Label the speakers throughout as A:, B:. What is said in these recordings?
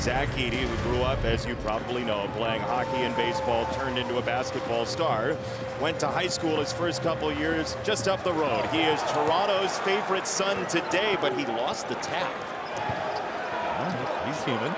A: Zach Edey, who grew up, as you probably know, playing hockey and baseball, turned into a basketball star. Went to high school his first couple years just up the road. He is Toronto's favorite son today, but he lost the tap.
B: He's human.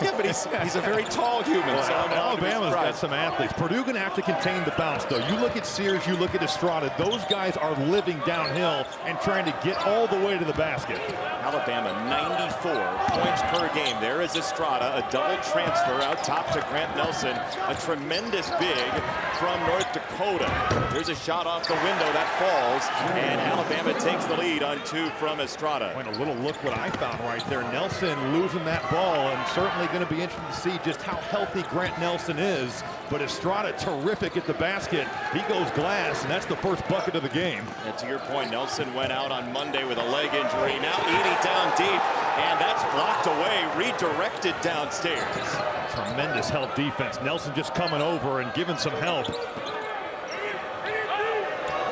A: Yeah, but he's a very tall human.
B: Well,
A: so
B: Alabama's got some athletes. Purdue going to have to contain the bounce, though. You look at Sears, you look at Estrada. Those guys are living downhill and trying to get all the way to the basket.
A: Alabama, 94 points per game. There is Estrada, a double transfer out top to Grant Nelson, a tremendous big from North Dakota. There's a shot off the window that falls, and Alabama takes the lead on 2 from Estrada.
B: Point a little look what I found right there. Nelson losing that ball, and certainly going to be interesting to see just how healthy Grant Nelson is. But Estrada terrific at the basket. He goes glass, and that's the first bucket of the game.
A: And to your point, Nelson went out on Monday with a leg injury. Now Edey down deep, and that's blocked away, redirected downstairs.
B: Tremendous help defense. Nelson just coming over and giving some help.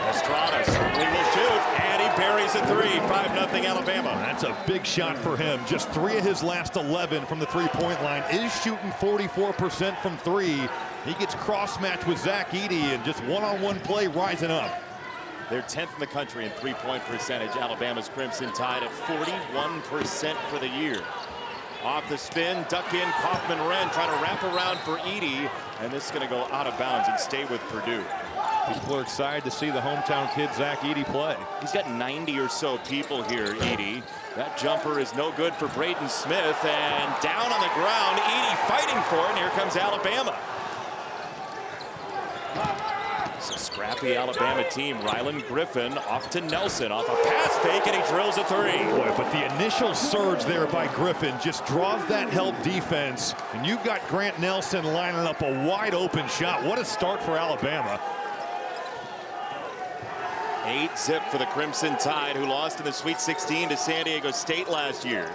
A: Estrada certainly will shoot, and he buries a 3. 5-0 Alabama.
B: That's a big shot for him. Just 3 of his last 11 from the three-point line. Is shooting 44% from 3. He gets cross-matched with Zach Edey, and just one-on-one play rising up.
A: They're 10th in the country in three-point percentage. Alabama's Crimson Tide at 41% for the year. Off the spin, duck in, Kaufman-Wren trying to wrap around for Edey, and this is going to go out of bounds and stay with Purdue.
B: People are excited to see the hometown kid Zach Edey play.
A: He's got 90 or so people here, Edey. That jumper is no good for Braden Smith, and down on the ground, Edey fighting for it, and here comes Alabama. It's a scrappy Alabama team. Rylan Griffin off to Nelson, off a pass fake, and he drills a 3.
B: Boy, but the initial surge there by Griffin just draws that help defense, and you've got Grant Nelson lining up a wide open shot. What a start for Alabama.
A: 8-zip for the Crimson Tide, who lost in the Sweet 16 to San Diego State last year.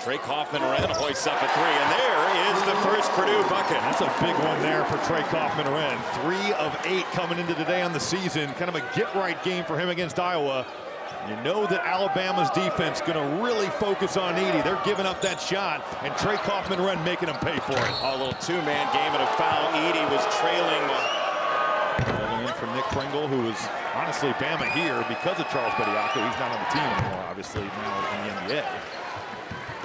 A: Trey Kaufman-Wren hoists up a 3, and there is the first Purdue bucket.
B: That's a big one there for Trey Kaufman-Wren. 3 of 8 coming into today on the season. Kind of a get-right game for him against Iowa. You know that Alabama's defense going to really focus on Edey. They're giving up that shot, and Trey Kaufman-Wren making him pay for it.
A: A little 2-man game and a foul. Edey was trailing.
B: In from Nick Pringle, who was honestly Bama here because of Charles Bediako. He's not on the team anymore, obviously, now in the NBA.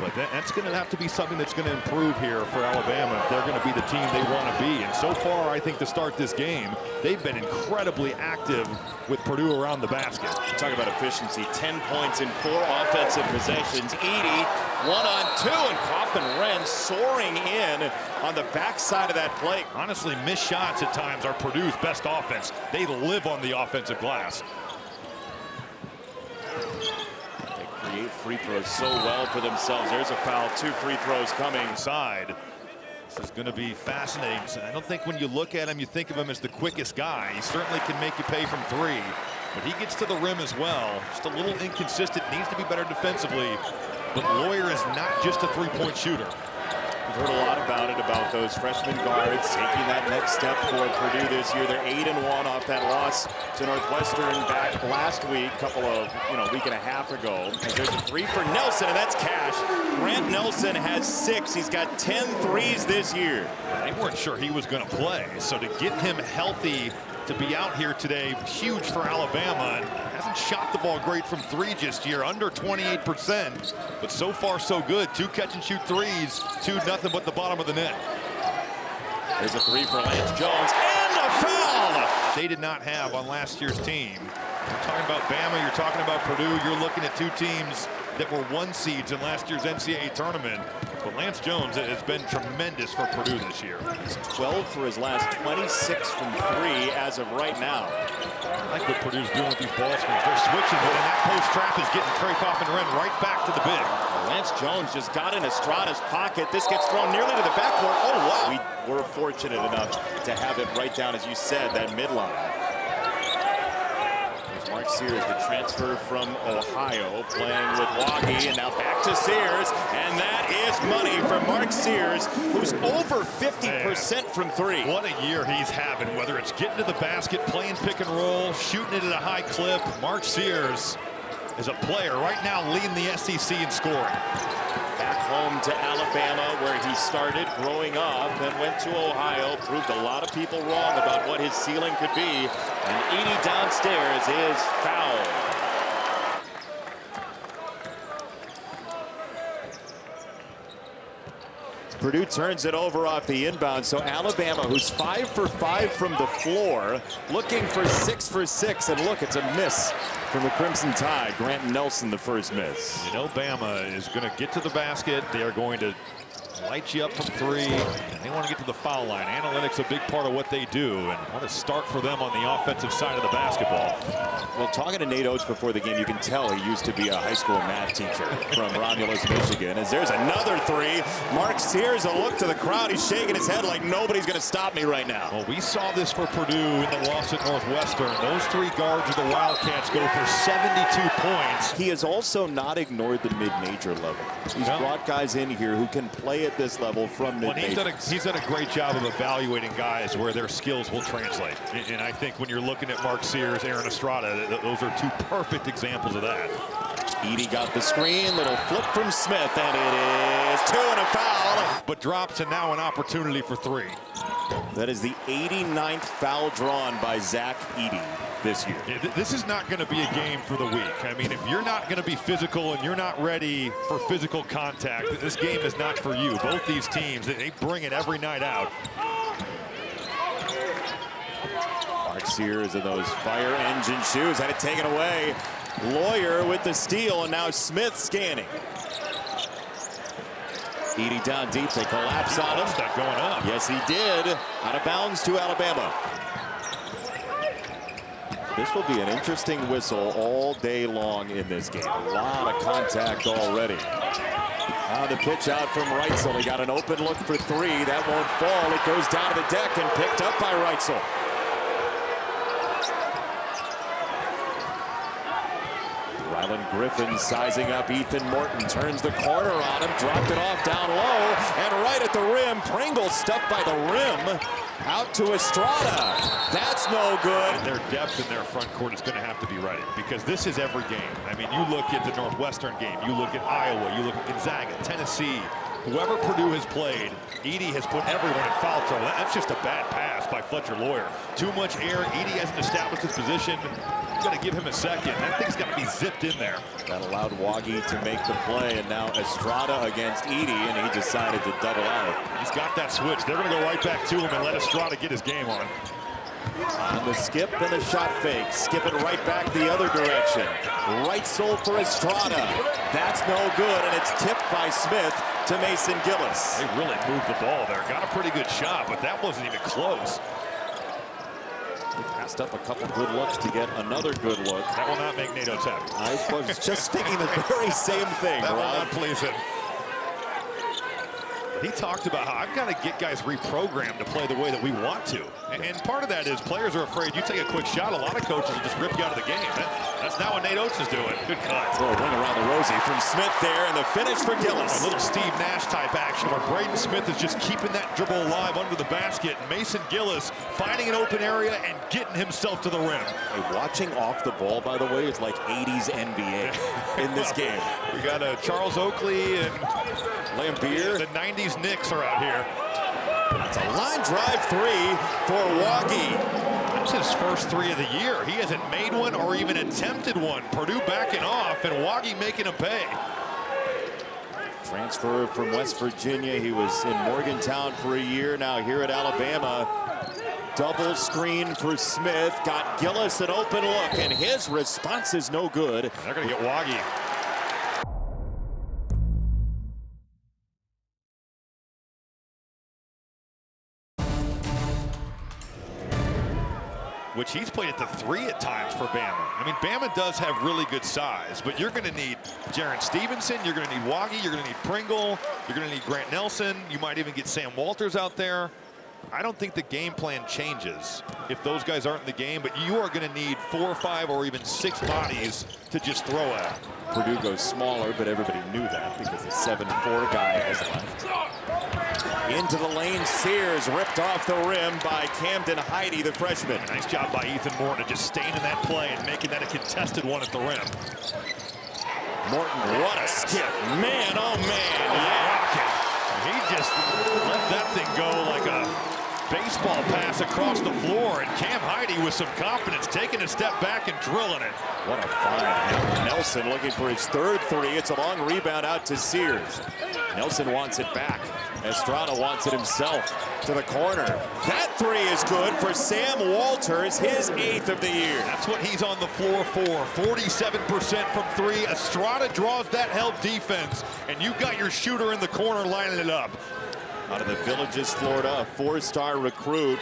B: But that's going to have to be something that's going to improve here for Alabama if they're going to be the team they want to be. And so far, I think to start this game, they've been incredibly active with Purdue around the basket.
A: Talk about efficiency. 10 points in 4 offensive possessions. Edey 1-on-2, and Kaufman-Wren soaring in on the backside of that play.
B: Honestly, missed shots at times are Purdue's best offense. They live on the offensive glass.
A: Create free throws so well for themselves. There's a foul. 2 free throws coming.
B: Inside. This is going to be fascinating. I don't think when you look at him, you think of him as the quickest guy. He certainly can make you pay from 3, but he gets to the rim as well. Just a little inconsistent. Needs to be better defensively. But Lawyer is not just a three-point shooter.
A: We've heard a lot about it, about those freshman guards taking that next step for Purdue this year. They're 8-1 off that loss to Northwestern back last week, week and a half ago. And there's a 3 for Nelson, and that's cash. Grant Nelson has 6. He's got 10 threes this year.
B: They weren't sure he was going to play, so to get him healthy to be out here today, huge for Alabama. And hasn't shot the ball great from 3 just here, under 28%. But so far, so good. 2 catch-and-shoot threes, 2 nothing but the bottom of the net.
A: There's a 3 for Lance Jones, and a foul!
B: They did not have on last year's team. You're talking about Bama, you're talking about Purdue, you're looking at 2 teams that were 1 seeds in last year's NCAA tournament. But Lance Jones has been tremendous for Purdue this year.
A: He's 12 for his last 26 from 3 as of right now.
B: I like what Purdue's doing with these ball screens. They're switching, and that post trap is getting Trey Kaufman-Wren right back to the big.
A: Lance Jones just got in Estrada's pocket. This gets thrown nearly to the backcourt. Oh, wow. We were fortunate enough to have it right down, as you said, that midline. Mark Sears, the transfer from Ohio, playing with Waggy, and now back to Sears, and that is money for Mark Sears, who's over 50% from 3.
B: What a year he's having, whether it's getting to the basket, playing pick and roll, shooting it at a high clip. Mark Sears is a player right now leading the SEC in scoring.
A: Back home to Alabama, where he started growing up, then went to Ohio, proved a lot of people wrong about what his ceiling could be. And Edey downstairs is fouled. Purdue turns it over off the inbound, so Alabama, who's 5 for 5 from the floor, looking for 6 for 6, and look, it's a miss from the Crimson Tide. Grant Nelson, the first miss.
B: You know, Bama is going to get to the basket. They are going to light you up from three, and they want to get to the foul line. Analytics a big part of what they do, and what a start for them on the offensive side of the basketball.
A: Well, talking to Nate Oates before the game, you can tell he used to be a high school math teacher from Romulus, Michigan. As there's another three. Mark Sears, a look to the crowd. He's shaking his head like nobody's going to stop me right now.
B: Well, we saw this for Purdue in the loss at Northwestern. Those three guards of the Wildcats go for 72 points.
A: He has also not ignored the mid-major level. He's brought guys in here who can play at this level from mid-major.
B: Well, he's done a great job of evaluating guys where their skills will translate. And I think when you're looking at Mark Sears, Aaron Estrada, those are two perfect examples of that.
A: Edey got the screen, little flip from Smith, and it is 2 and a foul.
B: But drops, and now an opportunity for three.
A: That is the 89th foul drawn by Zach Edey this year.
B: This is not going to be a game for the weak. I mean, if you're not going to be physical and you're not ready for physical contact, this game is not for you. Both these teams, they bring it every night out.
A: Mark Sears in those fire engine shoes had it taken away. Lawyer with the steal, and now Smith scanning. Edey down deep, they collapse on him.
B: That going up.
A: Yes, he did. Out of bounds to Alabama. This will be an interesting whistle all day long in this game. A lot of contact already. On the pitch out from Reitzel. He got an open look for three. That won't fall. It goes down to the deck and picked up by Reitzel. Rylan Griffin sizing up Ethan Morton. Turns the corner on him. Dropped it off down low. And right at the rim. Pringle stuck by the rim. Out to Estrada. That's no good.
B: And their depth in their front court is going to have to be right, because this is every game. I mean, you look at the Northwestern game, you look at Iowa, you look at Gonzaga, Tennessee. Whoever Purdue has played, Edey has put everyone in foul trouble. That's just a bad pass by Fletcher Lawyer. Too much air. Edey hasn't established his position. You've got to give him a second. That thing's got to be zipped in there.
A: That allowed Waggy to make the play, and now Estrada against Edey, and he decided to double out.
B: He's got that switch. They're going to go right back to him and let Estrada get his game on.
A: On the skip and the shot fake. Skip it right back the other direction. Reitzel for Estrada. That's no good, and it's tipped by Smith to Mason Gillis.
B: They really moved the ball there. Got a pretty good shot, but that wasn't even close.
A: He passed up a couple good looks to get another good look.
B: That will not make Nate Oates happy.
A: I was just thinking the very same thing,
B: That
A: Rob.
B: will not please him. He talked about how I've got to get guys reprogrammed to play the way that we want to. And part of that is players are afraid you take a quick shot, a lot of coaches will just rip you out of the game. That's not what Nate Oates is doing. Good cut.
A: Little ring around the rosy from Smith there, and the finish for Gillis.
B: A little Steve Nash type action where Braden Smith is just keeping that dribble alive under the basket. Mason Gillis finding an open area and getting himself to the rim.
A: Hey, watching off the ball, by the way, is like 80s NBA in this game.
B: We got Charles Oakley and
A: Lambier.
B: The 90s Knicks are out here.
A: It's a line drive three for Waggy.
B: That's his first three of the year. He hasn't made one or even attempted one. Purdue backing off and Waggy making him pay.
A: Transfer from West Virginia. He was in Morgantown for a year, now here at Alabama. Double screen for Smith. Got Gillis an open look, and his response is no good.
B: They're going to get Waggy. Which he's played at the three at times for Bama. I mean, Bama does have really good size, but you're going to need Jaron Stevenson, you're going to need Waggy, you're going to need Pringle, you're going to need Grant Nelson, you might even get Sam Walters out there. I don't think the game plan changes if those guys aren't in the game, but you are going to need 4 or 5 or even 6 bodies to just throw at.
A: Purdue goes smaller, but everybody knew that because the 7'4" guy has left. Into the lane, Sears ripped off the rim by Camden Heide, the freshman.
B: Nice job by Ethan Morton just staying in that play and making that a contested one at the rim.
A: Morton, what a skip. Man, oh man.
B: He just let that thing go like a baseball pass across the floor. And Cam Edey with some confidence, taking a step back and drilling it.
A: What a find. Nelson looking for his third three. It's a long rebound out to Sears. Nelson wants it back. Estrada wants it himself to the corner. That three is good for Sam Walters, his 8th of the year.
B: That's what he's on the floor for. 47% from three. Estrada draws that help defense, and you've got your shooter in the corner lining it up.
A: Out of the Villages, Florida, a 4-star recruit.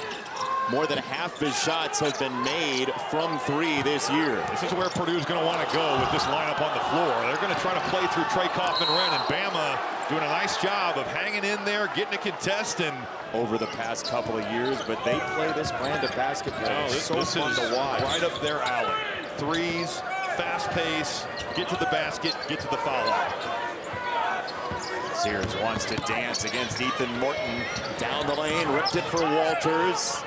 A: More than half his shots have been made from three this year.
B: This is where Purdue's going to want to go with this lineup on the floor. They're going to try to play through Trey Kaufman-Renn, and Bama doing a nice job of hanging in there, getting a contest, and
A: over the past couple of years, but they play this brand of basketball.
B: this
A: fun
B: is
A: to watch.
B: right up their alley. Threes, fast pace, get to the basket, get to the foul line.
A: Sears wants to dance against Ethan Morton. Down the lane, ripped it for Walters.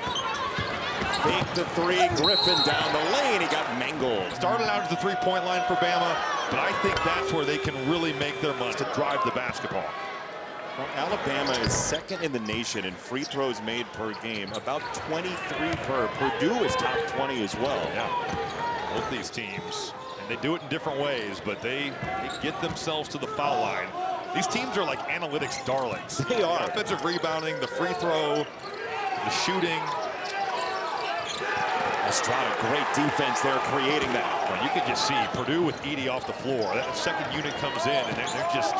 A: Fake the three, Griffin down the lane. He got mangled.
B: Started out at the three-point line for Bama, but I think that's where they can really make their money to drive the basketball.
A: Well, Alabama is second in the nation in free throws made per game, about 23 per. Purdue is top 20 as well.
B: Yeah, both these teams, and they do it in different ways, but they get themselves to the foul line. These teams are like analytics darlings.
A: They are.
B: The offensive rebounding, the free throw, the shooting.
A: Estrada, great defense there, creating that.
B: Well, you can just see Purdue with Edey off the floor. That second unit comes in, and they're just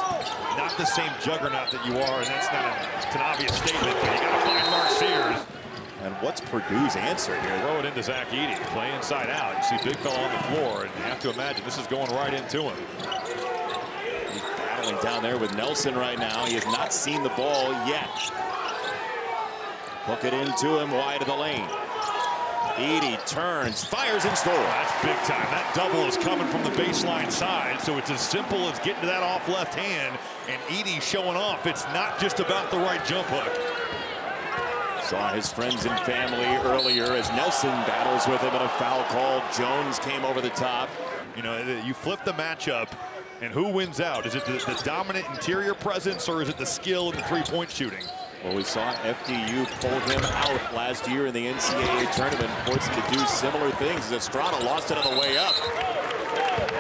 B: not the same juggernaut that you are, and that's not it's an obvious statement, but you got to find Mark Sears.
A: And what's Purdue's answer here?
B: Throw it into Zach Edey, play inside out. You see big fella on the floor, and you have to imagine this is going right into him.
A: He's battling down there with Nelson right now. He has not seen the ball yet. Hook it into him, wide of the lane. Edey turns, fires, and scores.
B: That's big time. That double is coming from the baseline side, so it's as simple as getting to that off left hand, and Edey showing off. It's not just about the right jump hook.
A: Saw his friends and family earlier as Nelson battles with him in a foul call. Jones came over the top.
B: You know, you flip the matchup, and who wins out? Is it the dominant interior presence, or is it the skill in the three-point shooting?
A: Well, we saw FDU pull him out last year in the NCAA tournament, forced him to do similar things. Estrada lost it on the way up.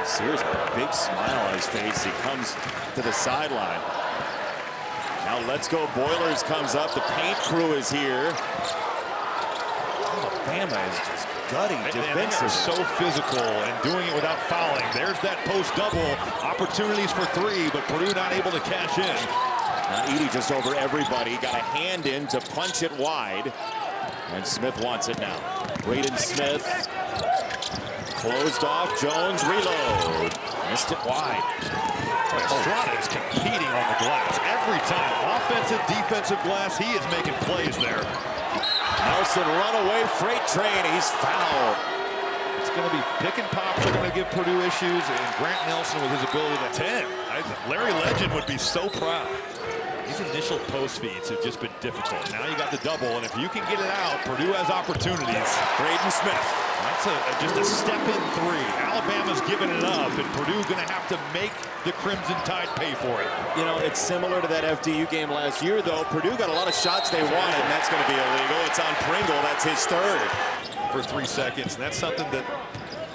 A: Sears has a big smile on his face. He comes to the sideline. Now Let's Go Boilers comes up. The paint crew is here. Alabama is just gutting defensively.
B: They are so physical and doing it without fouling. There's that post double. Opportunities for three, but Purdue not able to cash in.
A: Now Edey just over everybody. Got a hand in to punch it wide. And Smith wants it now. Braden Smith. Closed off. Jones reload. Missed it wide.
B: Estrada is competing on the glass every time. Offensive, defensive glass. He is making plays there.
A: Nelson runaway freight train. He's fouled.
B: It's going to be pick and pops are going to give Purdue issues, and Grant Nelson with his ability to 10. Larry Legend would be so proud. These initial post feeds have just been difficult. Now you got the double, and if you can get it out, Purdue has opportunities.
A: Braden Smith.
B: That's just a step-in three. Alabama's giving it up, and Purdue's going to have to make the Crimson Tide pay for it.
A: You know, it's similar to that FDU game last year, though. Purdue got a lot of shots they wanted, and that's going to be illegal. It's on Pringle. That's his third.
B: For 3 seconds, and that's something that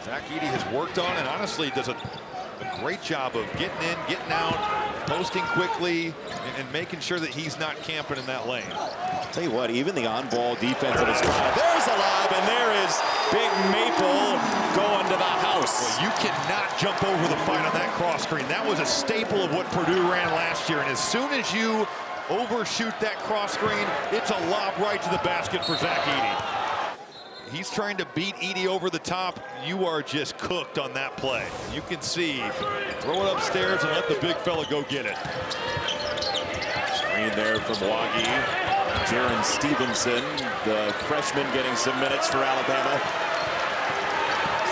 B: Zach Edey has worked on, and honestly does a great job of getting in, getting out, posting quickly, and making sure that he's not camping in that lane.
A: I'll tell you what, even the on-ball defense of Estrada. There's a lob, and there is Big Maple going to the house.
B: Well, you cannot jump over the fight on that cross screen. That was a staple of what Purdue ran last year, and as soon as you overshoot that cross screen, it's a lob right to the basket for Zach Edey. He's trying to beat Edey over the top. You are just cooked on that play. You can see, throw it upstairs and let the big fella go get it.
A: Screen there from Waggy. Jaron Stevenson, the freshman, getting some minutes for Alabama.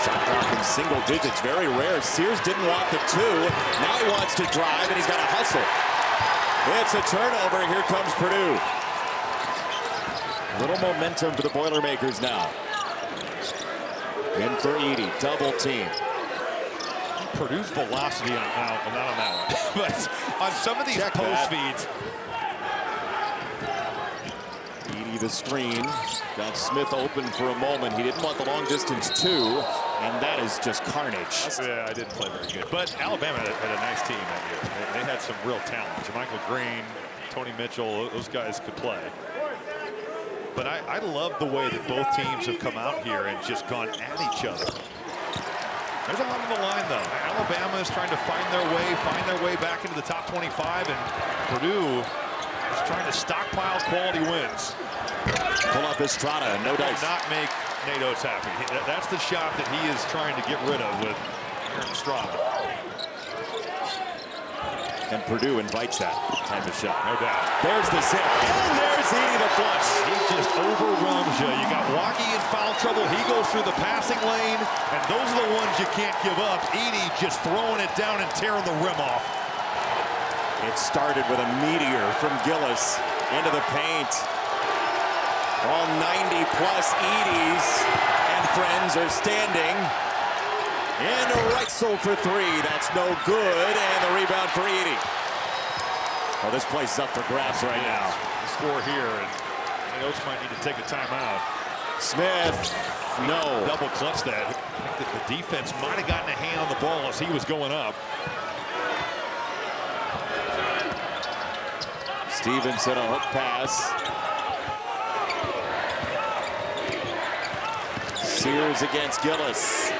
A: Shot clock in single digits, very rare. Sears didn't want the two. Now he wants to drive, and he's got to hustle. It's a turnover. Here comes Purdue. A little momentum for the Boilermakers now. In for Edey, double team.
B: Purdue's velocity on not on that one, but on some of these post feeds.
A: Edey the screen. Got Smith open for a moment. He didn't want the long distance two, and that is just carnage.
B: Yeah, I didn't play very good. But Alabama had a nice team that year. They had some real talent. Jermichael Green, Tony Mitchell, those guys could play. But I love the way that both teams have come out here and just gone at each other. There's a lot on the line, though. Alabama is trying to find their way back into the top 25, and Purdue is trying to stockpile quality wins.
A: Pull up Estrada, no dice.
B: Not make Nate Oates happy. That's the shot that he is trying to get rid of with Estrada.
A: And Purdue invites that type of shot.
B: No doubt.
A: There's the zip, and there's Edey the flush.
B: He just overwhelms you. You got Waukee in foul trouble. He goes through the passing lane, and those are the ones you can't give up. Edey just throwing it down and tearing the rim off.
A: It started with a meteor from Gillis into the paint. All 90-plus Edeys and friends are standing. And Reitzel for three. That's no good. And the rebound for Edey. Oh, this place is up for grabs right now.
B: The score here, and Nate Oates might need to take a timeout.
A: Smith, no.
B: Double clutch that. I think that the defense might have gotten a hand on the ball as he was going up.
A: Stevenson, a hook pass. Sears against Gillis.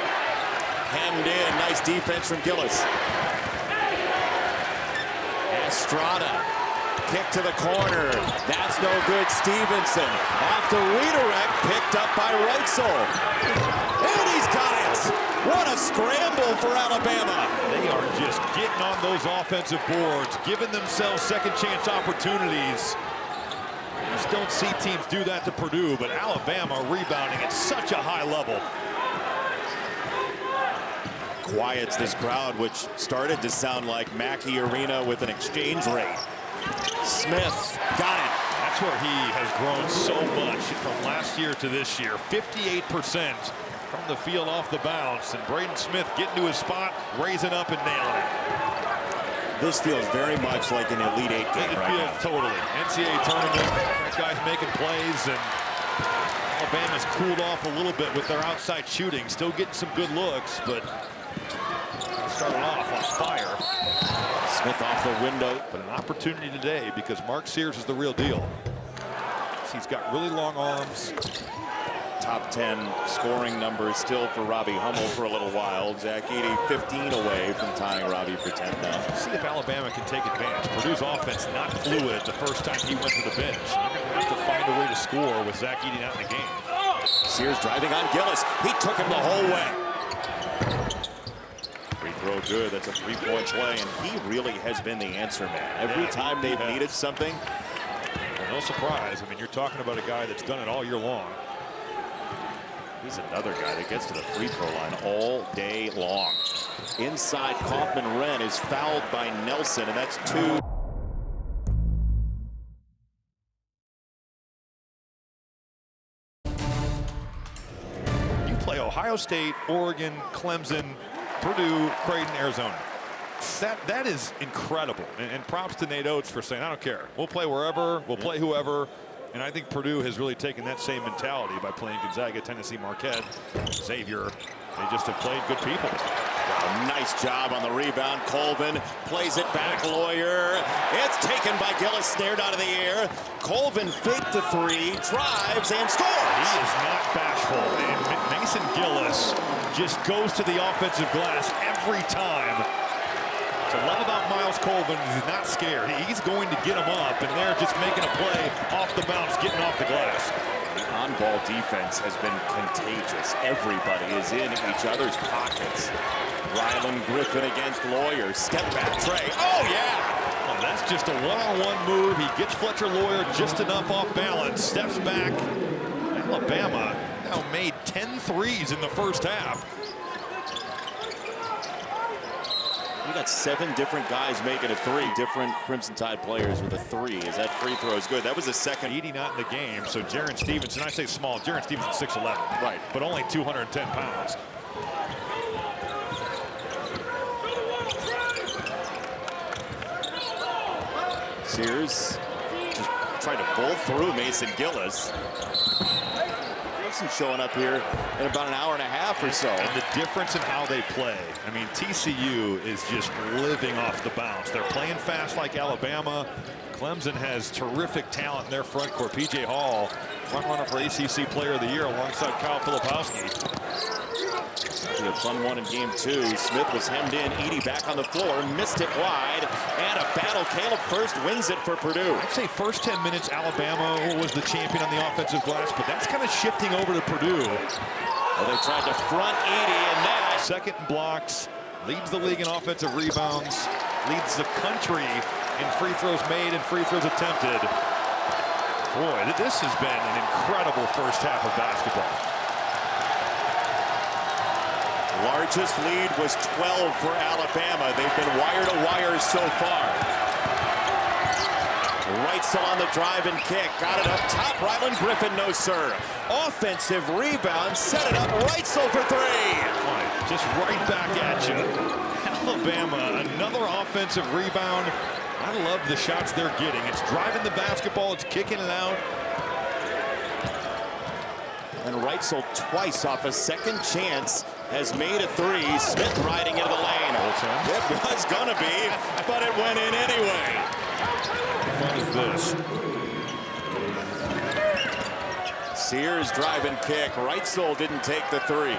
A: Hemmed in. Nice defense from Gillis. Estrada. Kick to the corner. That's no good. Stevenson. Off the redirect. Picked up by Reitzel. And he's got it. What a scramble for Alabama.
B: They are just getting on those offensive boards, giving themselves second chance opportunities. You just don't see teams do that to Purdue, but Alabama rebounding at such a high level.
A: Quiets this crowd, which started to sound like Mackey Arena with an exchange rate. Smith got it.
B: That's where he has grown so much from last year to this year. 58% from the field off the bounce, and Braden Smith getting to his spot, raising up and nailing it.
A: This feels very much like an Elite Eight game right now.
B: Totally. NCAA tournament, that guy's making plays, and Alabama's cooled off a little bit with their outside shooting. Still getting some good looks, but started off on fire.
A: Smith off the window.
B: But an opportunity today because Mark Sears is the real deal. He's got really long arms.
A: Top 10 scoring numbers still for Robbie Hummel for a little while. Zach Edey 15 away from tying Robbie for 10 now.
B: See if Alabama can take advantage. Purdue's offense not fluid the first time he went to the bench. They're going to have to find a way to score with Zach Edey out in the game.
A: Sears driving on Gillis. He took him the whole way. Free throw good. That's a three-point play, and he really has been the answer man. Every time they've needed something.
B: Well, no surprise. I mean, you're talking about a guy that's done it all year long.
A: He's another guy that gets to the free throw line all day long. Inside, Kaufman-Wren is fouled by Nelson, and that's two.
B: You play Ohio State, Oregon, Clemson, Purdue, Creighton, Arizona. That is incredible. And props to Nate Oates for saying, I don't care. We'll play wherever, we'll play whoever. And I think Purdue has really taken that same mentality by playing Gonzaga, Tennessee, Marquette, Xavier. They just have played good people.
A: Nice job on the rebound. Colvin plays it back. Lawyer. It's taken by Gillis, snared out of the air. Colvin faked the three, drives, and scores.
B: He is not bashful. And Mason Gillis just goes to the offensive glass every time. To love about Miles Colvin is he's not scared. He's going to get him up, and they're just making a play off the bounce, getting off the glass.
A: The on-ball defense has been contagious. Everybody is in each other's pockets. Rylan Griffin against Lawyer. Step back, Trey. Oh, yeah!
B: Well, that's just a one-on-one move. He gets Fletcher Lawyer just enough off balance. Steps back. Alabama now made 10 threes in the first half.
A: We got 7 different guys making a three. Different Crimson Tide players with a three. As that free throw is good. That was the second.
B: Edey not in the game, so Jaren Stevenson, I say small. Jaren Stevenson 6'11",
A: right,
B: but only 210 pounds.
A: Sears just trying to bowl through Mason Gillis. Gibson showing up here in about an hour and a half or so.
B: And the difference in how they play. I mean, TCU is just living off the bounce. They're playing fast like Alabama. Clemson has terrific talent in their front court. P.J. Hall, front runner for ACC Player of the Year alongside Kyle Filipowski.
A: A fun one in game 2. Smith was hemmed in. Edey back on the floor, missed it wide, and a battle. Caleb First wins it for Purdue.
B: I'd say first 10 minutes, Alabama was the champion on the offensive glass, but that's kind of shifting over to Purdue.
A: Well, they tried to front Edey, and that
B: second in blocks, leads the league in offensive rebounds, leads the country in free throws made and free throws attempted. Boy, this has been an incredible first half of basketball.
A: Largest lead was 12 for Alabama. They've been wire to wire so far. Reitzel on the drive and kick. Got it up top. Ryland Griffin, no sir. Offensive rebound. Set it up. Reitzel for 3.
B: Just right back at you. Alabama, another offensive rebound. I love the shots they're getting. It's driving the basketball. It's kicking it out.
A: And Reitzel twice off a second chance has made a 3. Smith riding into the lane. It was gonna be, but it went in anyway.
B: How fun is this?
A: Sears drive and kick. Reitzel didn't take the 3.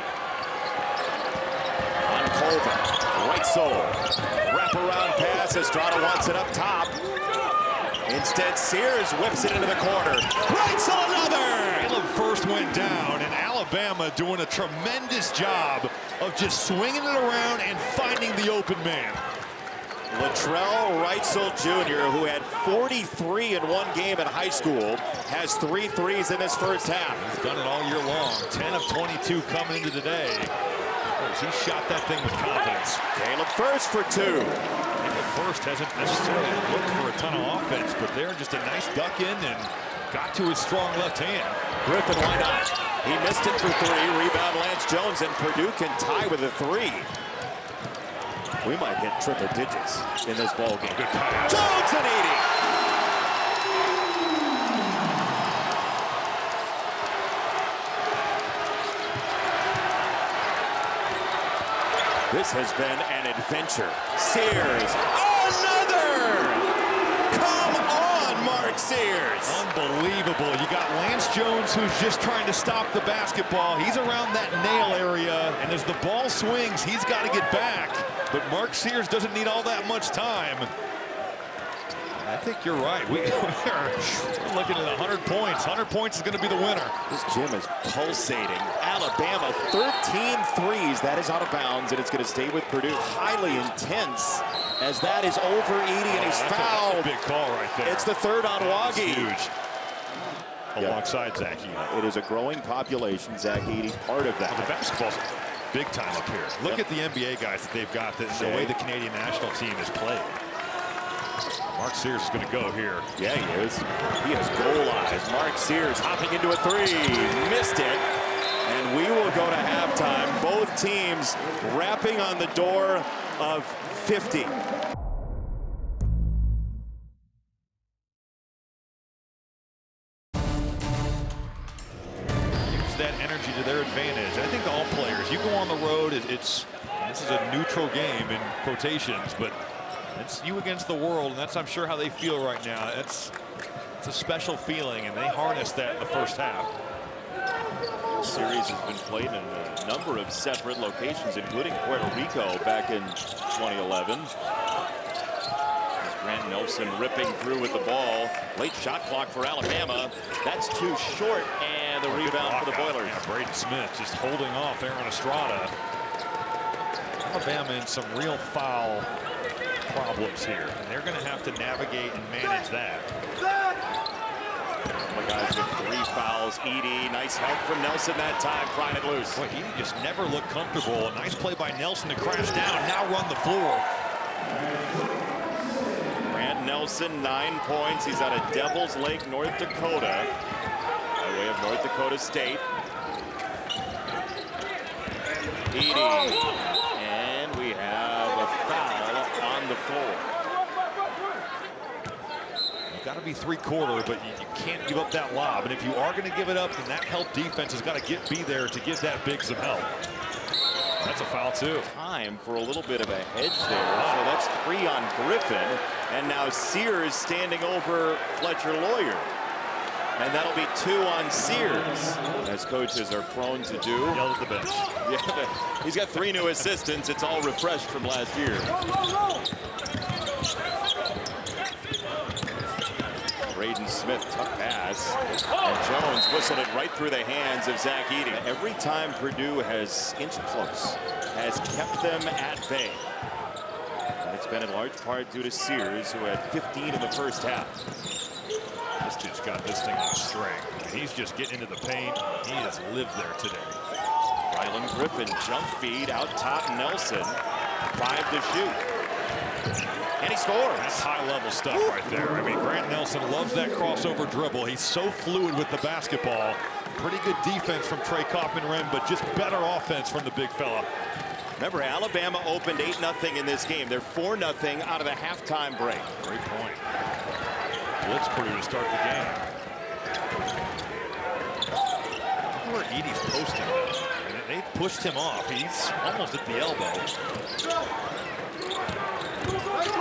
A: On Colvin. Reitzel. Wraparound pass. Estrada wants it up top. Instead, Sears whips it into the corner. Reitzel another!
B: Caleb First went down, and Alabama doing a tremendous job of just swinging it around and finding the open man.
A: Latrell Reitzel Jr., who had 43 in one game in high school, has 3 threes in this first half.
B: He's done it all year long. 10 of 22 coming into today. He shot that thing with confidence.
A: Caleb First for 2.
B: Caleb First hasn't necessarily looked for a ton of offense, but they're just a nice duck in and got to his strong left hand.
A: Griffin, why not? He missed it for 3. Rebound Lance Jones, and Purdue can tie with a 3. We might hit triple digits in this ball game.
B: Good pass.
A: Jones and Edey. This has been an adventure. Sears, another! Come on, Mark Sears.
B: Unbelievable. You got Lance Jones, who's just trying to stop the basketball. He's around that nail area, and as the ball swings, he's got to get back. But Mark Sears doesn't need all that much time. I think you're right. We're looking at 100 points. 100 points is going to be the winner.
A: This gym is pulsating. Alabama, 13 threes. That is out of bounds, and it's going to stay with Purdue. Highly intense as that is over Edey, and he's fouled.
B: That's a big call right there.
A: It's the 3rd on Waggy.
B: Huge. Alongside Zach Edey.
A: It is a growing population. Zach Edey, part of that.
B: The basketball's big time up here. Look at the NBA guys that they've got, the way the Canadian national team is played. Mark Sears is going to go here.
A: Yeah, he is. He has goal eyes. Mark Sears hopping into a 3. Missed it. And we will go to halftime. Both teams rapping on the door of 50.
B: Use that energy to their advantage. I think all players, you go on the road, this is a neutral game in quotations, but it's you against the world, and that's, I'm sure, how they feel right now. It's a special feeling, and they harnessed that in the first half.
A: The series has been played in a number of separate locations, including Puerto Rico back in 2011. Grant Nelson ripping through with the ball. Late shot clock for Alabama. That's too short, and the rebound for the Boilers.
B: Yeah, Braden Smith just holding off Aaron Estrada. Alabama in some real foul problems here, and they're going to have to navigate and manage that.
A: Guys with 3 fouls. Edey, nice help from Nelson that time, prying it loose.
B: Boy, Edey just never looked comfortable. A nice play by Nelson to crash down, now run the floor.
A: Grant Nelson, 9 points. He's out of Devils Lake, North Dakota, by way of North Dakota State. Edey, and we have a foul on the floor.
B: to be three-quarter, but you can't give up that lob. And if you are going to give it up, then that help defense has got to be there to give that big some help. That's a foul, too.
A: Time for a little bit of a hedge there. So that's 3 on Griffin. And now Sears standing over Fletcher Lawyer. And that'll be 2 on Sears, as coaches are prone to do.
B: Yell at the bench.
A: Yeah, he's got 3 new assistants. It's all refreshed from last year. Braden Smith, tough pass. And Jones whistled it right through the hands of Zach Edey. Every time Purdue has inched close, has kept them at bay. And it's been in large part due to Sears, who had 15 in the first half.
B: This dude's got this thing on a string. He's just getting into the paint. He has lived there today.
A: Rylan Griffin, jump feed, out top Nelson. 5 to shoot. And he scores.
B: That's high-level stuff right there. I mean, Grant Nelson loves that crossover dribble. He's so fluid with the basketball. Pretty good defense from Trey Kaufman-Renn, but just better offense from the big fella.
A: Remember, Alabama opened 8-0 in this game. They're 4-0 out of the halftime break.
B: Great point. Blitz Purdue to start the game. Look where Edey's posting. They've pushed him off. He's almost at the elbow.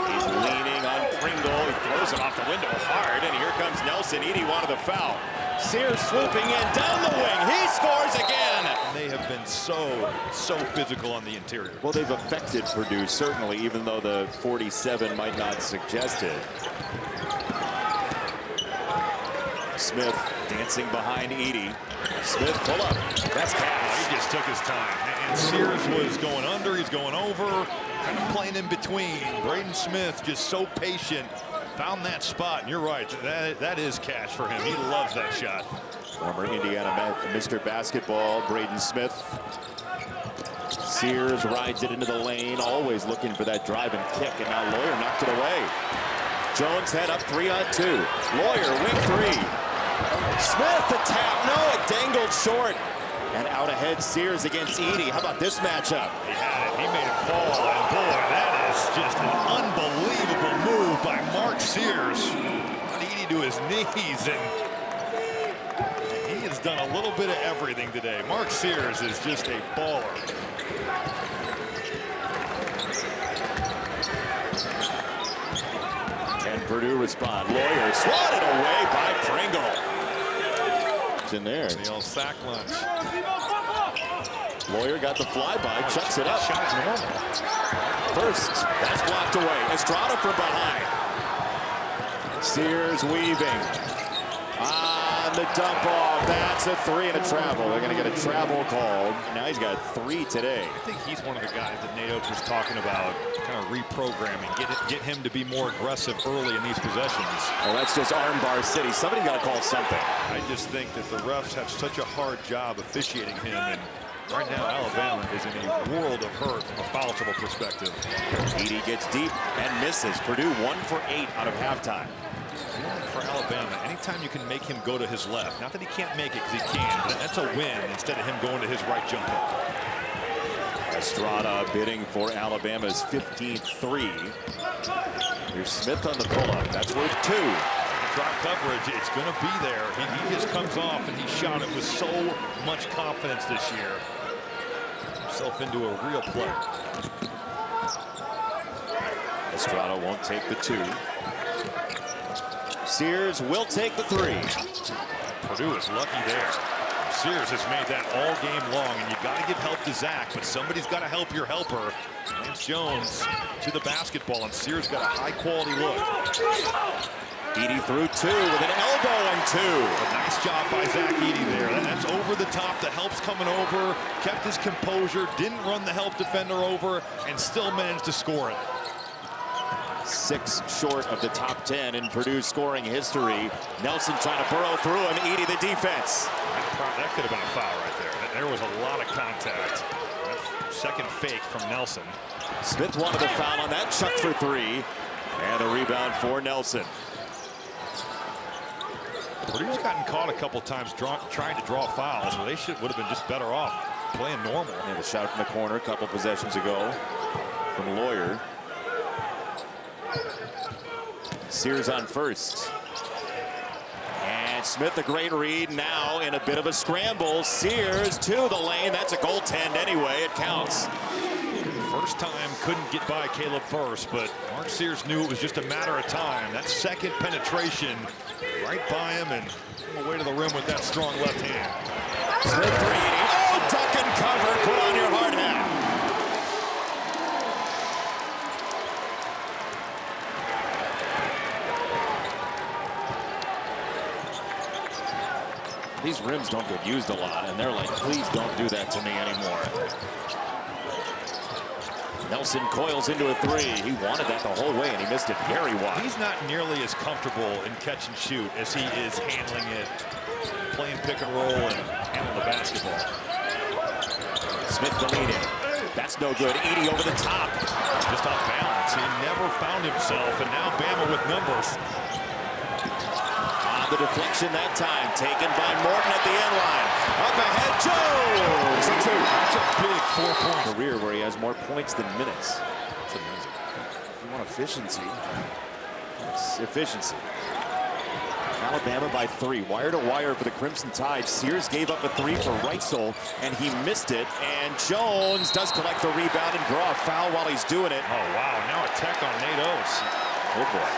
A: He's leaning on Pringle. He throws it off the window hard, and here comes Nelson. Edey wanted the foul. Sears swooping in down the wing. He scores again.
B: They have been so physical on the interior.
A: Well, they've affected Purdue, certainly, even though the 47 might not suggest it. Smith dancing behind Edey. Smith, pull up. That's Cash.
B: He just took his time. And Sears was going under. He's going over. Kind of playing in between. Braden Smith just so patient. Found that spot. And you're right. That is Cash for him. He loves that shot.
A: Former Indiana Mr. Basketball, Braden Smith. Sears rides it into the lane, always looking for that drive and kick. And now Lawyer knocked it away. Jones head up 3 on 2. Lawyer, wing 3. Smith, the tap. No, it dangled short. And out ahead, Sears against Edey. How about this matchup?
B: He had it. He made it fall. And boy, that is just an unbelievable move by Mark Sears. Got Edey to his knees. And he has done a little bit of everything today. Mark Sears is just a baller.
A: And Purdue respond. Lawyer swatted away by Pringle. It's in there.
B: The old sack lunch.
A: Lawyer got the flyby, chucks it up.
B: Shot normal.
A: First, that's blocked away. Estrada from behind. Sears weaving. On the dump off. That's a 3 and a travel. They're going to get a travel called. Now he's got 3 today.
B: I think he's one of the guys that Nate Oates was talking about, kind of reprogramming, get him to be more aggressive early in these possessions.
A: Well, that's just armbar city. Somebody's got to call something.
B: I just think that the refs have such a hard job officiating him, and right now Alabama is in a world of hurt from a foul trouble perspective.
A: Edey gets deep and misses. Purdue 1 for 8 out of halftime.
B: For Alabama, anytime you can make him go to his left, not that he can't make it because he can, but that's a win instead of him going to his right jump hook.
A: Estrada bidding for Alabama's 15th 3. Here's Smith on the pull-up. That's worth 2.
B: Drop coverage, it's going to be there. He just comes off and he shot it with so much confidence this year. Himself into a real play. Estrada
A: won't take the 2. Sears will take the 3.
B: Purdue is lucky there. Sears has made that all game long, and you got to give help to Zach, but somebody's got to help your helper. Lance Jones to the basketball, and Sears got a high-quality look.
A: Edey through 2 with an elbow and 2.
B: A nice job by Zach Edey there. That's over the top. The help's coming over. Kept his composure. Didn't run the help defender over, and still managed to score it.
A: 6 short of the top 10 in Purdue scoring history. Nelson trying to burrow through him. Edey the defense.
B: That could have been a foul right there. There was a lot of contact. Second fake from Nelson.
A: Smith wanted the foul on that. Chuck for 3. And a rebound for Nelson.
B: Purdue's gotten caught a couple times trying to draw fouls. Well, they would have been just better off playing normal.
A: And a shot from the corner a couple possessions ago from Lawyer. Sears on first. Smith, a great read, now in a bit of a scramble. Sears to the lane. That's a goaltend anyway. It counts.
B: First time couldn't get by Caleb First, but Mark Sears knew it was just a matter of time. That second penetration right by him and away to the rim with that strong left hand.
A: Smith 380. Oh, duck and cover. Put on your hard hat. These rims don't get used a lot, and they're like, please don't do that to me anymore. Nelson coils into a 3. He wanted that the whole way, and he missed it very wide.
B: He's not nearly as comfortable in catch and shoot as he is handling it, playing pick and roll, and handling the basketball.
A: Smith the lead in. That's no good. Edey over the top.
B: Just off balance. He never found himself, and now Bama with numbers.
A: The deflection that time, taken by Morton at the end line. Up ahead, Jones!
B: That's a big 4-point
A: career where he has more points than minutes. It's amazing. You want efficiency? It's efficiency. Alabama by 3, wire to wire for the Crimson Tide. Sears gave up a 3 for Reitzel, and he missed it. And Jones does collect the rebound and draw a foul while he's doing it.
B: Oh wow! Now a tech on Nate Oates.
A: Oh boy.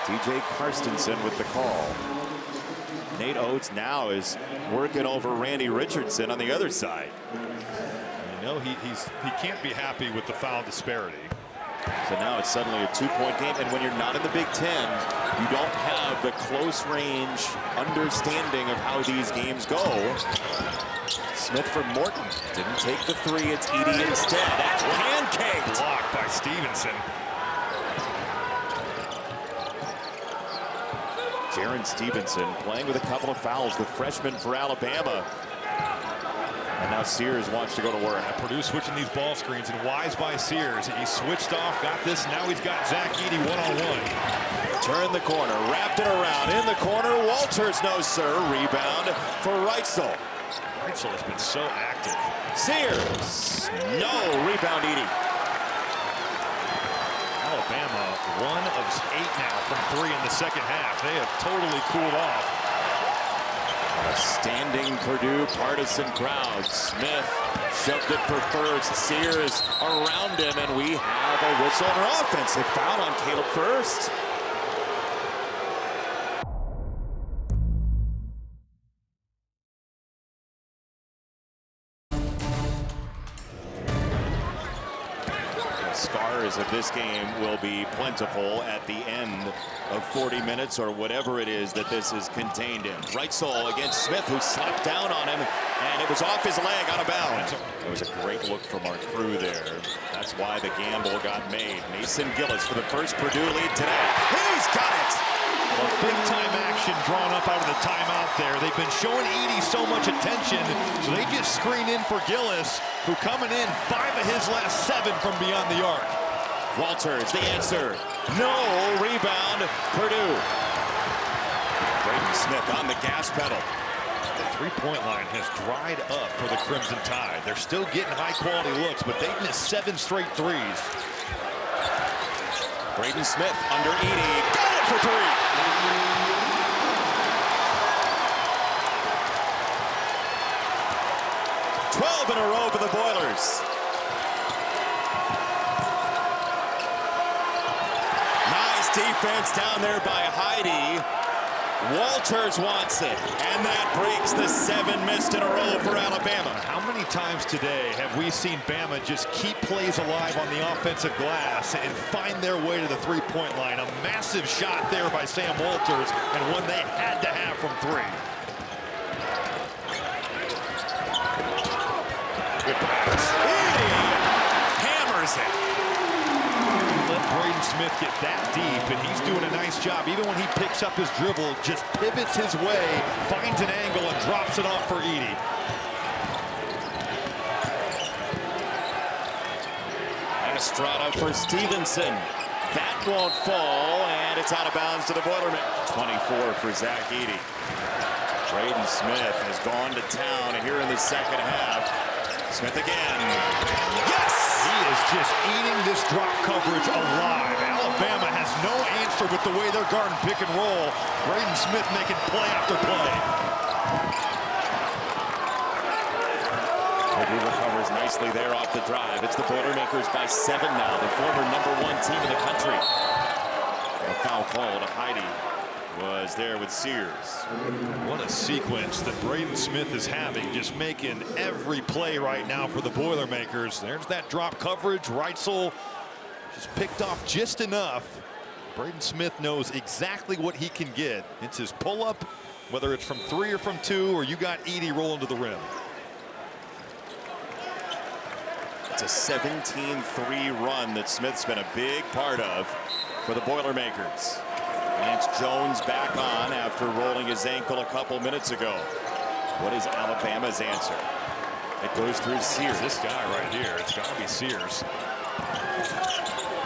A: TJ Karstensen with the call. Nate Oates now is working over Randy Richardson on the other side.
B: You know, he can't be happy with the foul disparity.
A: So now it's suddenly a 2-point game, and when you're not in the Big Ten, you don't have the close range understanding of how these games go. Smith for Morton. Didn't take the 3. It's Edey instead. That's pancaked.
B: Blocked by Stevenson.
A: Jaron Stevenson playing with a couple of fouls, the freshman for Alabama. And now Sears wants to go to work.
B: Purdue switching these ball screens, and wise by Sears. He switched off, got this, now he's got Zach Edey one-on-one.
A: Turn the corner, wrapped it around, in the corner, Walters, no sir, rebound for Reitzel.
B: Reitzel has been so active.
A: Sears, no, rebound Edey.
B: Alabama 1 of 8 now from 3 in the second half. They have totally cooled off.
A: A standing Purdue partisan crowd. Smith shoved it for first. Sears around him, and we have a whistle and an offensive foul on Caleb First. Scars of this game will be plentiful at the end of 40 minutes or whatever it is that this is contained in. Reitzel against Smith, who slapped down on him, and it was off his leg, out of bounds. It was a great look from our crew there. That's why the gamble got made. Mason Gillis for the first Purdue lead today. He's got it!
B: Well, big-time action drawn up out of the timeout there. They've been showing Edey so much attention, so they just screen in for Gillis, who coming in 5 of his last 7 from beyond the arc.
A: Walters, the answer. No, rebound, Purdue. Braden Smith on the gas pedal.
B: The three-point line has dried up for the Crimson Tide. They're still getting high-quality looks, but they've missed 7 straight threes.
A: Braden Smith under Edey. Got it for 3. In a row for the Boilers. Nice defense down there by Heidi. Walters wants it, and that breaks the 7 missed in a row for Alabama.
B: How many times today have we seen Bama just keep plays alive on the offensive glass and find their way to the three-point line? A massive shot there by Sam Walters, and one they had to have from 3.
A: Edey hammers it.
B: Let Braden Smith get that deep, and he's doing a nice job. Even when he picks up his dribble, just pivots his way, finds an angle, and drops it off for Edey.
A: Estrada for Stevenson. That won't fall, and it's out of bounds to the Boilermen. 24 for Zach Edey. Braden Smith has gone to town here in the second half. Smith again.
B: Yes! He is just eating this drop coverage alive. Alabama has no answer with the way they're guarding pick and roll. Braden Smith making play after play.
A: Purdue recovers nicely there off the drive. It's the Boilermakers by 7 now, the former #1 team in the country. A foul called. Edey was there with Sears.
B: What a sequence that Braden Smith is having, just making every play right now for the Boilermakers. There's that drop coverage. Reitzel just picked off just enough. Braden Smith knows exactly what he can get. It's his pull-up, whether it's from 3 or from 2, or you got Edey rolling to the rim.
A: It's a 17-3 run that Smith's been a big part of for the Boilermakers. Lance Jones back on after rolling his ankle a couple minutes ago. What is Alabama's answer? It goes through Sears.
B: This guy right here, it's got to be Sears.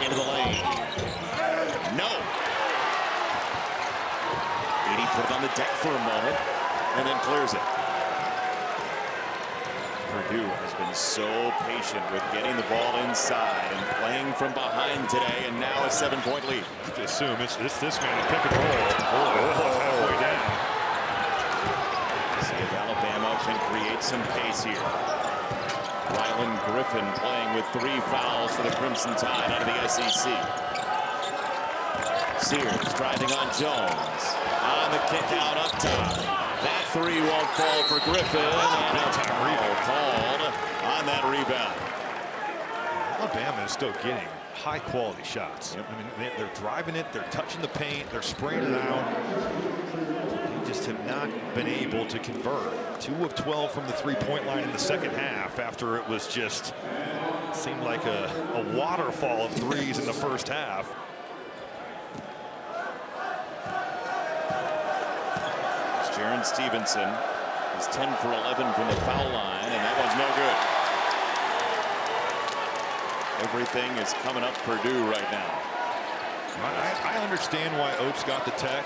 A: Into the lane. No. Edey put it on the deck for a moment and then clears it. Purdue has been so patient with getting the ball inside and playing from behind today, and now a 7-point lead.
B: I assume it's this man to pick and roll. Halfway down.
A: See if Alabama can create some pace here. Rylan Griffin playing with 3 fouls for the Crimson Tide out of the SEC. Sears driving on Jones. On the kick out up top. That 3 won't fall for Griffin, and a foul called on that rebound.
B: Alabama is still getting high-quality shots.
A: Yep.
B: I mean, they're driving it, they're touching the paint, they're spraying it out. They just have not been able to convert. 2 of 12 from the 3-point line in the second half after it was just seemed like a waterfall of threes in the first half.
A: Jaron Stevenson is 10 for 11 from the foul line, and that one's no good. Everything is coming up Purdue right now.
B: I understand why Oates got the tech,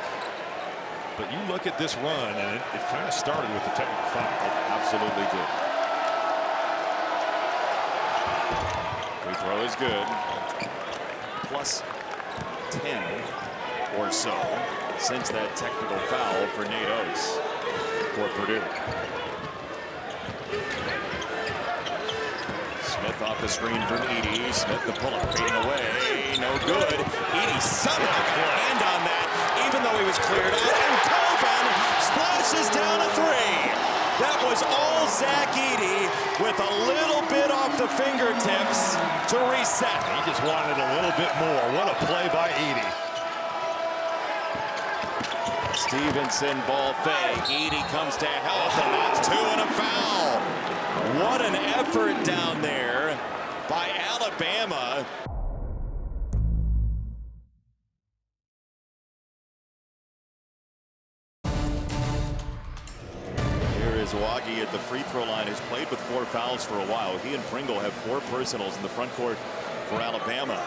B: but you look at this run, and it kind of started with the technical foul.
A: It absolutely did. Free throw is good. Plus 10 or so since that technical foul for Nate Oates for Purdue. Smith off the screen from Edey. Smith the pull-up fading away. No good. Edey somehow got a hand on that, even though he was cleared out. And Coven splashes down a 3. That was all Zach Edey with a little bit off the fingertips to reset.
B: He just wanted a little bit more. What a play by Edey.
A: Stevenson ball fake. Edey comes to help, and that's 2 and a foul. What an effort down there by Alabama. Here is Wagi at the free throw line. Has played with 4 fouls for a while. He and Pringle have 4 personals in the front court for Alabama.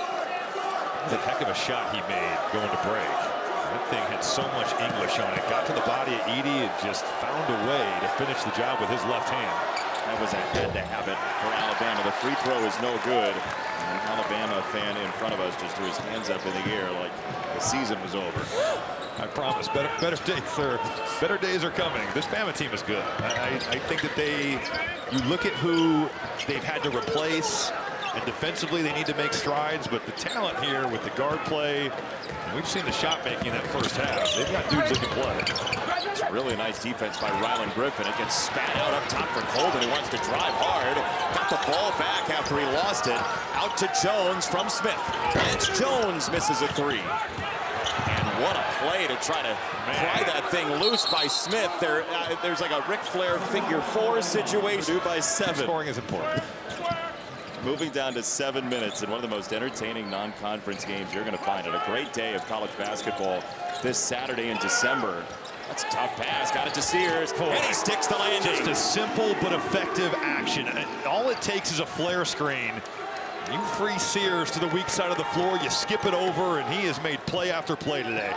B: That's a heck of a shot he made going to break. That thing had so much English on it. Got to the body of Edey and just found a way to finish the job with his left hand.
A: That was a had-to-have it for Alabama. The free throw is no good. An Alabama fan in front of us just threw his hands up in the air like the season was over.
B: I promise, better days are coming. This Bama team is good. I think that you look at who they've had to replace, and defensively they need to make strides, but the talent here with the guard play, and we've seen the shot making in that first half. They've got dudes that can play.
A: It's really nice defense by Rylan Griffin. It gets spat out up top for Colvin, who wants to drive hard. Got the ball back after he lost it. Out to Jones from Smith. Lance Jones misses a 3. And what a play to try to pry that thing loose by Smith. There's like a Ric Flair figure 4 situation by 7.
B: Scoring is important.
A: Moving down to 7 minutes in one of the most entertaining non-conference games you're going to find. It a great day of college basketball this Saturday in December. That's a tough pass. Got it to Sears. And he sticks the landing.
B: Just a simple but effective action. All it takes is a flare screen. You free Sears to the weak side of the floor. You skip it over, and he has made play after play today.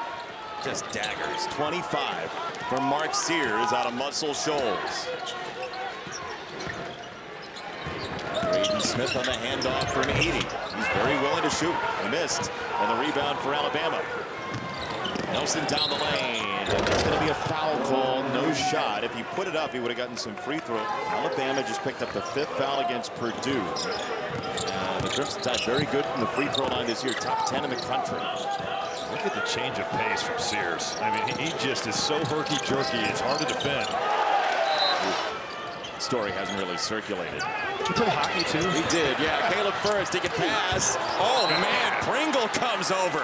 A: Just daggers. 25 for Mark Sears out of Muscle Shoals. Smith on the handoff from Edey. He's very willing to shoot. He missed. And the rebound for Alabama. Nelson down the lane. And there's going to be a foul call. No shot. If he put it up, he would have gotten some free throw. Alabama just picked up the 5th foul against Purdue. The Crimson Tide very good from the free throw line this year. Top 10 in the country.
B: Look at the change of pace from Sears. I mean, he just is so herky-jerky. It's hard to defend.
A: Story hasn't really circulated.
B: He played hockey too?
A: He did, yeah. Caleb first, he can pass. Oh man, Pringle comes over.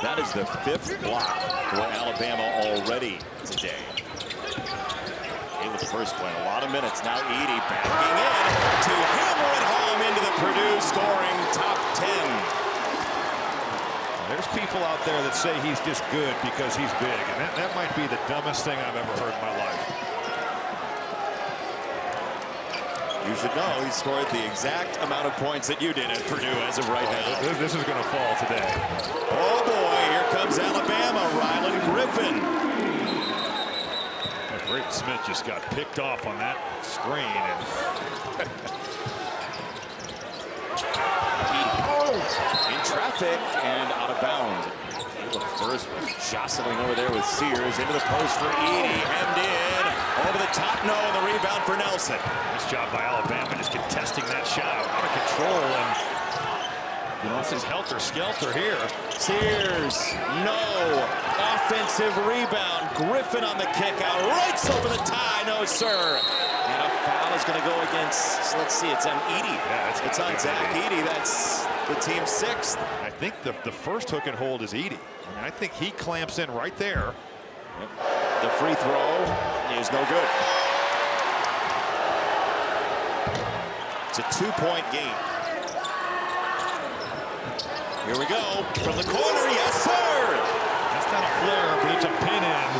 A: That is the 5th block for Alabama already today. Caleb first playing a lot of minutes. Now Edey backing in to hammer it home into the Purdue scoring top 10.
B: There's people out there that say he's just good because he's big, and that might be the dumbest thing I've ever heard in my life.
A: You should know he scored the exact amount of points that you did at Purdue as of right now.
B: This is going to fall today.
A: Oh boy, here comes Alabama, Ryland Griffin.
B: Braden Smith just got picked off on that screen. And
A: in traffic and out of bounds. Caleb first was jostling over there with Sears into the post for Edey, hemmed in. Over the top, no, and the rebound for Nelson.
B: Nice job by Alabama, just contesting that shot out of control, and you know, this is helter-skelter here.
A: Sears, no, offensive rebound. Griffin on the kick out, right over the tie, no sir. And a foul is going to go against, let's see, it's on Edey.
B: Yeah,
A: it's on Zach Edey. That's the team's 6th.
B: I think the first hook and hold is Edey. I mean, I think he clamps in right there.
A: Yep. The free throw is no good. It's a 2-point game. Here we go. From the corner, yes, sir.
B: That's not a flare, but it's a pin in.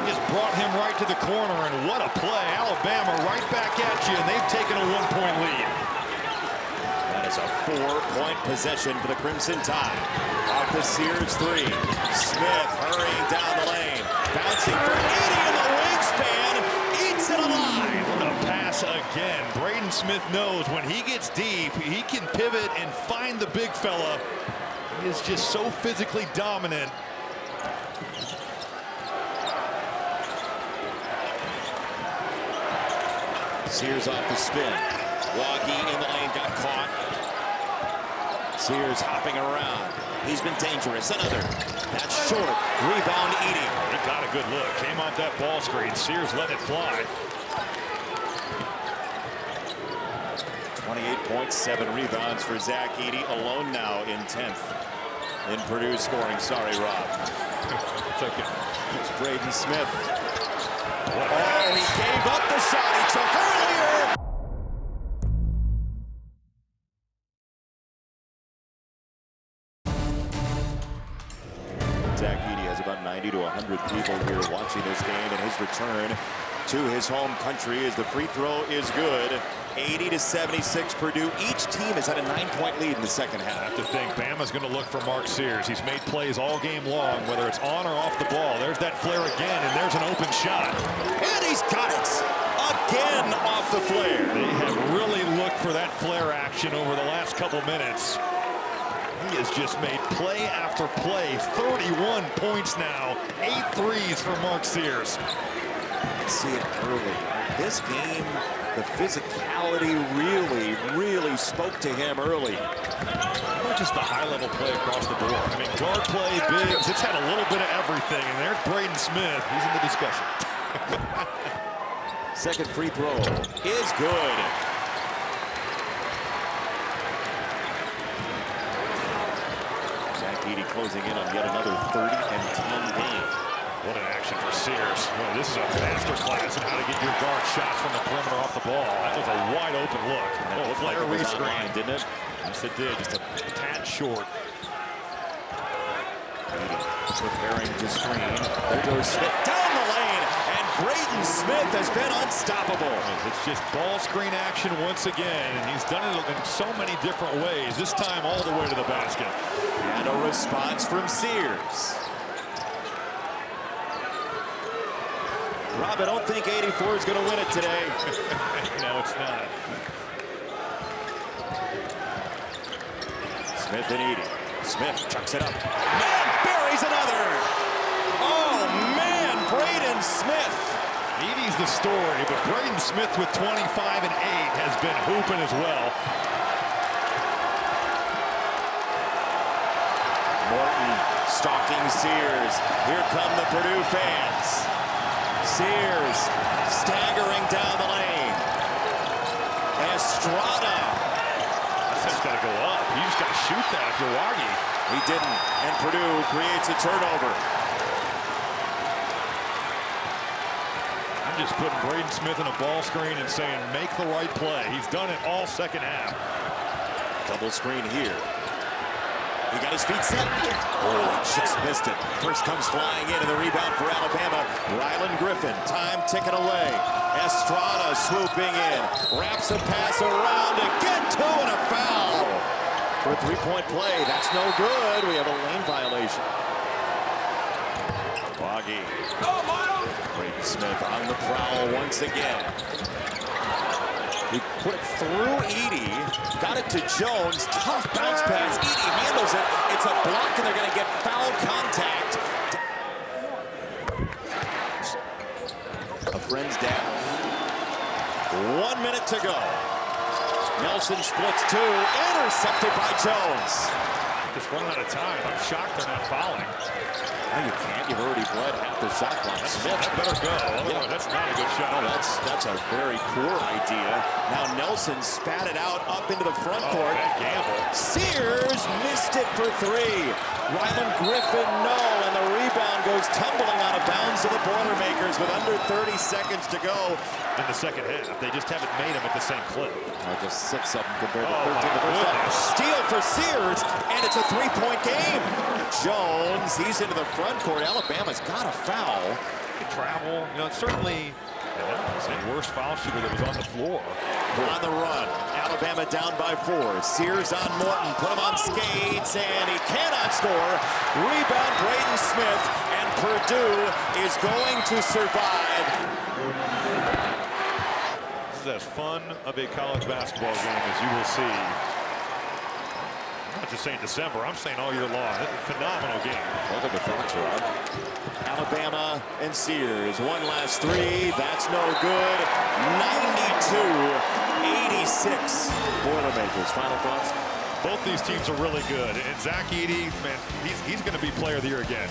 B: He just brought him right to the corner, and what a play. Alabama right back at you, and they've taken a 1-point lead.
A: That is a 4-point possession for the Crimson Tide. Off the Sears 3. Smith hurrying down the lane. Bouncing for Edey in the wingspan. Eats it alive.
B: The pass again. Braden Smith knows when he gets deep, he can pivot and find the big fella. He is just so physically dominant.
A: Sears off the spin. Waggy in the lane, got caught. Sears hopping around. He's been dangerous. Another. That's short. Rebound Edey.
B: He got a good look. Came off that ball screen. Sears let it fly.
A: 28.7 rebounds for Zach Edey. Alone now in 10th. In Purdue scoring. Sorry, Rob.
B: It's okay.
A: It's Braden Smith. Oh, he gave up the shot he took earlier. Zach Edey has about 90 to 100 people here watching this game, and his return to his home country as the free throw is good. 80-76 Purdue. Each team has had a 9-point lead in the second half.
B: I have to think Bama's going to look for Mark Sears. He's made plays all game long, whether it's on or off the ball. There's that flare again, and there's an open shot.
A: And he's got it again off the flare.
B: They have really looked for that flare action over the last couple minutes. He has just made play after play. 31 points now. 8 threes for Mark Sears.
A: See it early. This game, the physicality really spoke to him early.
B: Not just the high-level play across the board. I mean, guard play, bigs, it's had a little bit of everything. And there's Braden Smith. He's in the discussion.
A: Second free throw is good. Zach Edey closing in on yet another 30-10 game.
B: What an action for Sears. Well, this is a master class in how to get your guard shots from the perimeter off the ball. That was a wide open look.
A: Oh, flare
B: rescreen,
A: didn't it?
B: Yes, it did. Just a tad short.
A: Preparing to screen. There goes Smith down the lane, and Braden Smith has been unstoppable.
B: It's just ball screen action once again, and he's done it in so many different ways. This time all the way to the basket.
A: And a response from Sears. Rob, I don't think 84 is going to win it today.
B: No, it's not.
A: Smith and Edey. Smith chucks it up. Man, buries another. Oh, man, Braden Smith.
B: Edey's the story, but Braden Smith with 25 and 8 has been hooping as well.
A: Morton stalking Sears. Here come the Purdue fans. Sears staggering down the lane. Estrada.
B: That's got to go up. You just got to shoot that if you're Wagi.
A: He didn't, and Purdue creates a turnover.
B: I'm just putting Braden Smith in a ball screen and saying, make the right play. He's done it all second half.
A: Double screen here. He got his feet set. Oh, just missed it. First comes flying in, and the rebound for Alabama. Rylan Griffin, time ticking away. Estrada swooping in. Wraps a pass around to get two and a foul. For a three-point play, that's no good. We have a lane violation. Wagi. Braden Smith on the prowl once again. He put it through Edey, got it to Jones, tough bounce pass. Edey handles it. It's a block, and they're going to get foul contact. A friend's down. 1 minute to go. Nelson splits two, intercepted by Jones.
B: Just running out of time. I'm shocked they're not fouling.
A: No, you can't. You've already bled half the shot clock. Smith
B: better go. Otherwise, that's not a good shot.
A: No, that's a very poor idea. Now Nelson spat it out up into the front court.
B: Bad gamble.
A: Sears missed it for three. Rylan Griffin, no, and the rebound goes tumbling out of bounds to the Boilermakers with under 30 seconds to go.
B: In the second half, they just haven't made them at the same clip.
A: Just 6 of them compared to 13 the first half. Steal for Sears, and it's a three-point game. Jones, he's into the front court. Alabama's got a foul.
B: Travel, you know, it's certainly the worst foul shooter that was on the floor.
A: On the run, Alabama down by 4. Sears on Morton, put him on skates, and he cannot score. Rebound Braden Smith, and Purdue is going to survive.
B: This is as fun of a college basketball game as you will see. I'm not just saying December, I'm saying all year long. Phenomenal game.
A: Look at the thoughts, Rob. Alabama and Sears. One last three. That's no good. 92-86. Boilermakers. Final thoughts?
B: Both these teams are really good. And Zach Edey, man, he's going to be player of the year again.